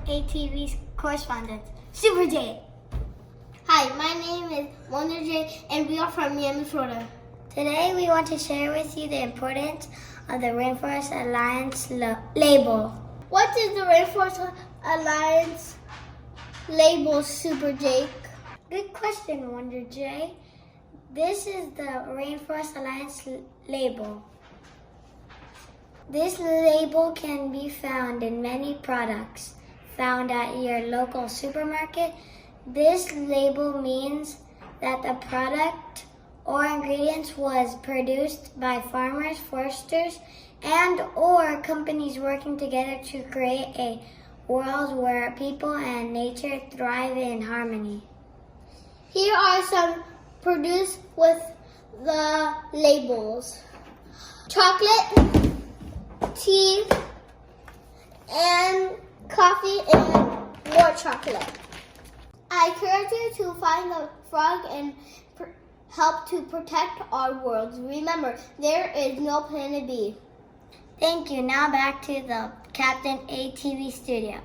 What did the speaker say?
A TV Correspondents, Super J. Hi, my name is Wonder J, and we are from Miami, Florida. Today we want to share with you the importance of the Rainforest Alliance label. What is the Rainforest Alliance label, Super Jake? Good question, Wonder J. This is the Rainforest Alliance label. This label can be found in many products found at your local supermarket. This label means that the product or ingredients was produced by farmers, foresters, and or companies working together to create a world where people and nature thrive in harmony. Here are some produced with the labels: chocolate, tea, and coffee, and more chocolate. I encourage you to find the frog and help to protect our worlds. Remember, there is no planet B. Thank you. Now back to the Captain A TV studio.